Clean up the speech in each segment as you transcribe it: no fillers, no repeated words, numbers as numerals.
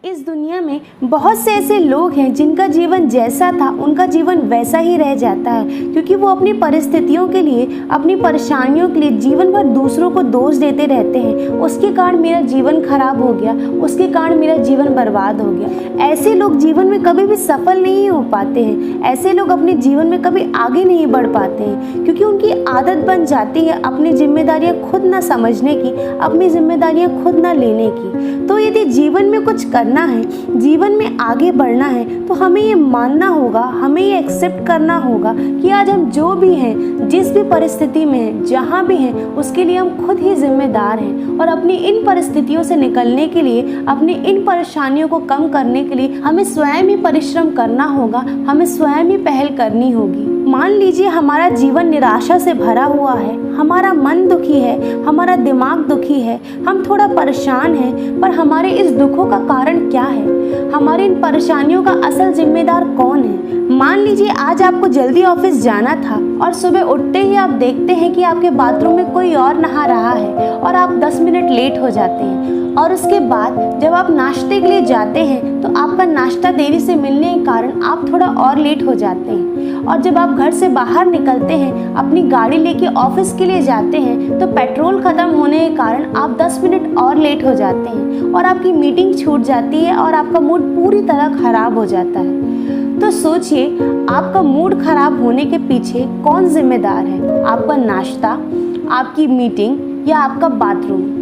इस दुनिया में बहुत से ऐसे लोग हैं जिनका जीवन जैसा था उनका जीवन वैसा ही रह जाता है, क्योंकि वो अपनी परिस्थितियों के लिए, अपनी परेशानियों के लिए जीवन भर दूसरों को दोष देते रहते हैं। उसके कारण मेरा जीवन खराब हो गया, उसके कारण मेरा जीवन बर्बाद हो गया। ऐसे लोग जीवन में कभी भी सफल नहीं हो पाते हैं। ऐसे लोग अपने जीवन में कभी आगे नहीं बढ़ पाते हैं, क्योंकि उनकी आदत बन जाती है अपनी जिम्मेदारियां खुद ना समझने की, अपनी जिम्मेदारियां खुद ना लेने की। तो यदि जीवन में कुछ करना है, जीवन में आगे बढ़ना है, तो हमें ये मानना होगा, हमें ये एक्सेप्ट करना होगा कि आज हम जो भी हैं, जिस भी परिस्थिति में हैं, जहाँ भी हैं, उसके लिए हम खुद ही जिम्मेदार हैं। और अपनी इन परिस्थितियों से निकलने के लिए, अपनी इन परेशानियों को कम करने के लिए हमें स्वयं ही परिश्रम करना होगा, हमें स्वयं ही पहल करनी होगी। मान लीजिए हमारा जीवन निराशा से भरा हुआ है, हमारा मन दुखी है, हमारा दिमाग दुखी है, हम थोड़ा परेशान हैं, पर हमारे इस दुखों का कारण क्या है? हमारी इन परेशानियों का असल जिम्मेदार कौन है? मान लीजिए आज आपको जल्दी ऑफिस जाना था और सुबह उठते ही आप देखते हैं कि आपके बाथरूम में कोई और नहा रहा है और आप 10 मिनट लेट हो जाते हैं। और उसके बाद जब आप नाश्ते के लिए जाते हैं तो आपका नाश्ता देरी से मिलने के कारण आप थोड़ा और लेट हो जाते हैं। और जब आप घर से बाहर निकलते हैं, अपनी गाड़ी लेके ऑफिस के लिए जाते हैं, तो पेट्रोल ख़त्म होने के कारण आप 10 मिनट और लेट हो जाते हैं और आपकी मीटिंग छूट जाती है और आपका मूड पूरी तरह ख़राब हो जाता है। तो सोचिए, आपका मूड खराब होने के पीछे कौन जिम्मेदार है? आपका नाश्ता, आपकी मीटिंग या आपका बाथरूम?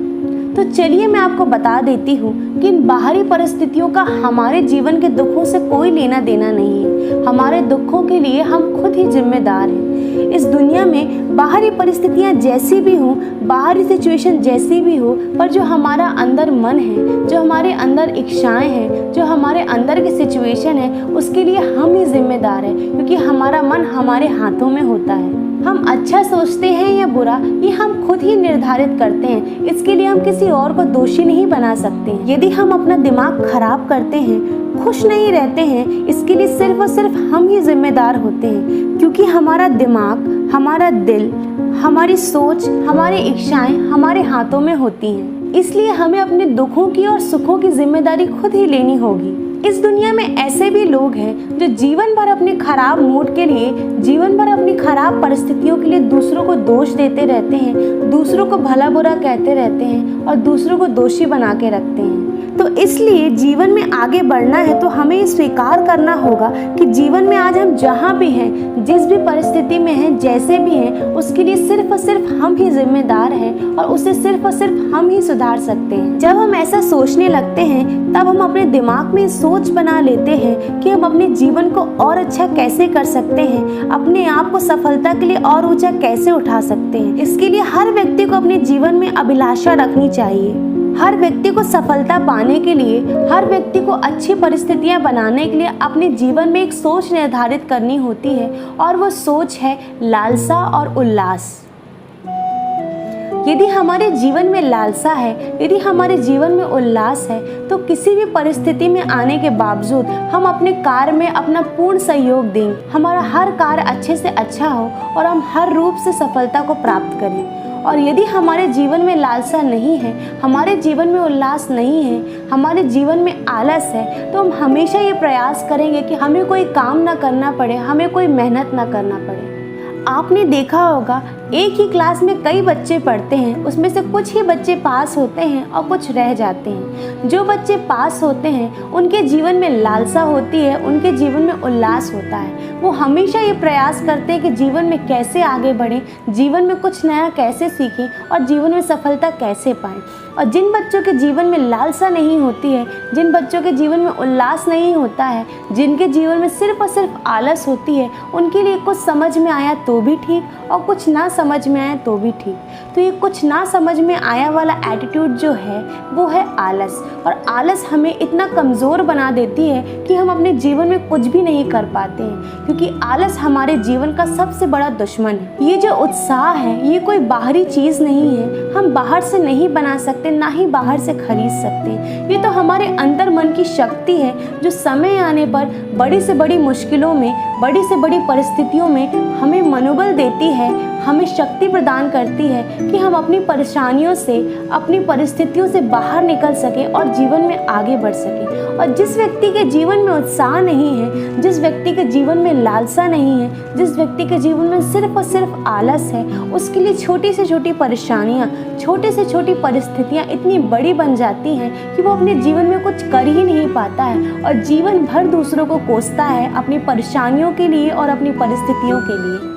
तो चलिए मैं आपको बता देती हूँ कि इन बाहरी परिस्थितियों का हमारे जीवन के दुखों से कोई लेना देना नहीं है। हमारे दुखों के लिए हम खुद ही जिम्मेदार हैं। इस दुनिया में बाहरी परिस्थितियाँ जैसी भी हों, बाहरी सिचुएशन जैसी भी हो, पर जो हमारा अंदर मन है, जो हमारे अंदर इच्छाएं हैं, जो हमारे अंदर की सिचुएशन है, उसके लिए हम ही जिम्मेदार हैं, क्योंकि हमारा मन हमारे हाथों में होता है। हम अच्छा सोचते हैं या बुरा, ये हम खुद ही निर्धारित करते हैं। इसके लिए हम किसी और को दोषी नहीं बना सकते हैं। यदि हम अपना दिमाग खराब करते हैं, खुश नहीं रहते हैं, इसके लिए सिर्फ और सिर्फ हम ही जिम्मेदार होते हैं, क्योंकि हमारा दिमाग, हमारा दिल, हमारी सोच, हमारी इच्छाएं हमारे हाथों में होती हैं। इसलिए हमें अपने दुखों की और सुखों की जिम्मेदारी खुद ही लेनी होगी। इस दुनिया में ऐसे भी लोग हैं जो जीवन भर अपने खराब मूड के लिए, जीवन भर अपनी खराब परिस्थितियों के लिए दूसरों को दोष देते रहते हैं, दूसरों को भला बुरा कहते रहते हैं और दूसरों को दोषी बना के रखते हैं। तो इसलिए जीवन में आगे बढ़ना है तो हमें स्वीकार करना होगा कि जीवन में आज हम जहाँ भी हैं, जिस भी परिस्थिति में हैं, जैसे भी हैं, उसके लिए सिर्फ और सिर्फ हम ही जिम्मेदार हैं और उसे सिर्फ और सिर्फ हम ही सुधार सकते हैं। जब हम ऐसा सोचने लगते हैं तब हम अपने दिमाग में सोच बना लेते हैं कि हम अपने जीवन को और अच्छा कैसे कर सकते हैं, अपने आप को सफलता के लिए और ऊंचा कैसे उठा सकते हैं। इसके लिए हर व्यक्ति को अपने जीवन में अभिलाषा रखनी चाहिए। हर व्यक्ति को सफलता पाने के लिए, हर व्यक्ति को अच्छी परिस्थितियां बनाने के लिए अपने जीवन में एक सोच निर्धारित करनी होती है, और वो सोच है लालसा और उल्लास। यदि हमारे जीवन में लालसा है, यदि हमारे जीवन में उल्लास है, तो किसी भी परिस्थिति में आने के बावजूद हम अपने कार्य में अपना पूर्ण सहयोग दें। हमारा हर कार्य अच्छे से अच्छा हो और हम हर रूप से सफलता को प्राप्त करें। और यदि हमारे जीवन में लालसा नहीं है, हमारे जीवन में उल्लास नहीं है, हमारे जीवन में आलस है, तो हम हमेशा ये प्रयास करेंगे कि हमें कोई काम ना करना पड़े, हमें कोई मेहनत ना करना पड़े। आपने देखा होगा, एक ही क्लास में कई बच्चे पढ़ते हैं, उसमें से कुछ ही बच्चे पास होते हैं और कुछ रह जाते हैं। जो बच्चे पास होते हैं उनके जीवन में लालसा होती है, उनके जीवन में उल्लास होता है। वो हमेशा ये प्रयास करते हैं कि जीवन में कैसे आगे बढ़ें, जीवन में कुछ नया कैसे सीखें और जीवन में सफलता कैसे पाएं। और जिन बच्चों के जीवन में लालसा नहीं होती है, जिन बच्चों के जीवन में उल्लास नहीं होता है, जिनके जीवन में सिर्फ और सिर्फ आलस होती है, उनके लिए कुछ समझ में आया तो भी ठीक और कुछ ना समझ में आया तो भी ठीक। तो ये कुछ ना समझ में आया वाला एटीट्यूड जो है वो है आलस। और आलस हमें इतना कमज़ोर बना देती है कि हम अपने जीवन में कुछ भी नहीं कर पाते हैं, क्योंकि आलस हमारे जीवन का सबसे बड़ा दुश्मन है। ये जो उत्साह है, ये कोई बाहरी चीज़ नहीं है, हम बाहर से नहीं बना सकते, ना ही बाहर से खरीद सकते। ये तो हमारे अंदर मन की शक्ति है जो समय आने पर बड़ी से बड़ी मुश्किलों में, बड़ी से बड़ी परिस्थितियों में हमें मनोबल देती है, हमें शक्ति प्रदान करती है कि हम अपनी परेशानियों से, अपनी परिस्थितियों से बाहर निकल सकें और जीवन में आगे बढ़ सकें। और जिस व्यक्ति के जीवन में उत्साह नहीं है, जिस व्यक्ति के जीवन में लालसा नहीं है, जिस व्यक्ति के जीवन में सिर्फ और सिर्फ आलस है, उसके लिए छोटी से छोटी परेशानियाँ, छोटी से छोटी परिस्थितियाँ इतनी बड़ी बन जाती हैं कि वो अपने जीवन में कुछ कर ही नहीं पाता है और जीवन भर दूसरों को कोसता है अपनी परेशानियों के लिए और अपनी परिस्थितियों के लिए।